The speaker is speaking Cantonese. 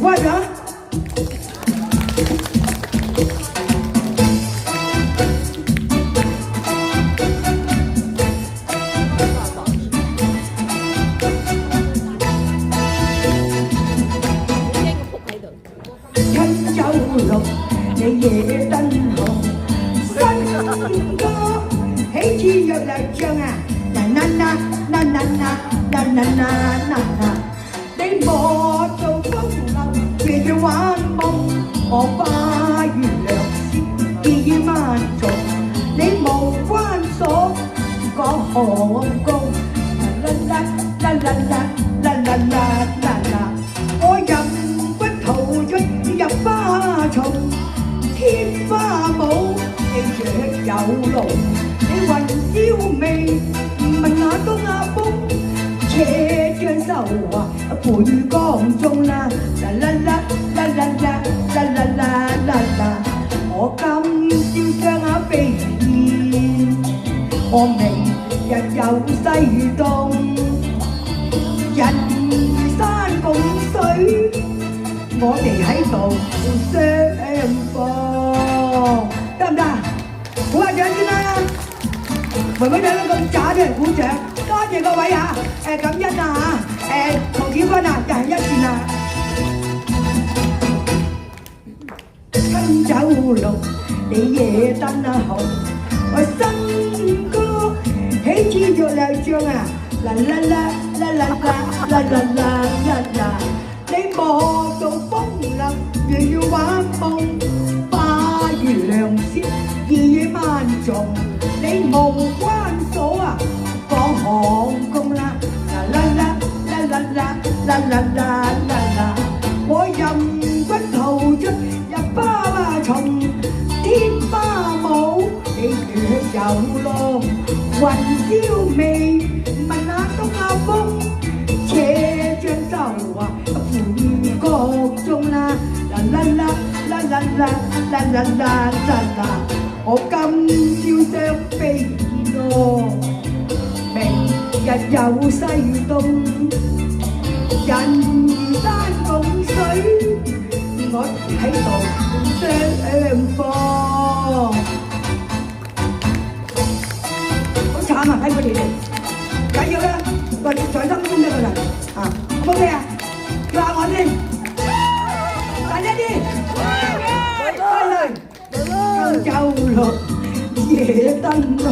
外边。親酒綠，你夜燈紅，新歌喜字若嚟唱啊！啦啦啦啦啦啦啦啦啦啦！你莫做風流，夜夜玩夢，我花月亮絲意萬重，你無關鎖講皇宮，啦啦啦啦啦啦啦啦啦！我人不逃出入花叢，天花舞你若有龍，你雲霄媚問亞東亞風，且將秀華背江中啦，啦啦啦啦啦啦啦啦啦啦，我今朝雙眼飛燕，我明日有西東，人山共水。我哋喺度相逢，得唔得？鼓下掌先啦！妹妹仔都咁渣啲人鼓掌，多謝各位啊！感恩啊嚇！唐子君啊，又係一線啦！親酒綠，你夜燈啊紅，我新歌喜字若亮唱啊！啦啦啦啦啦啦啦啦啦啦！你莫做風流，夜夜玩夢，花月亮絲，夜夜萬重。你無關鎖啊，講皇宮啦，啦啦啦啦啦啦啦啦啦啦！我任君逃出入花叢，天花舞你若有龍，雲霄媚問亞東亞風，且將秀華背國中啦，啦啦啦啦啦啦啦啦啦啦！我今朝雙飛燕咯，明日有西東，人山共水，我喺度相逢。好慘啊！睇佢哋緊要啦，喂，在心中一個人啊 ，OK 啊？叫下我先，大一啲，快嚟！親酒綠，夜燈紅。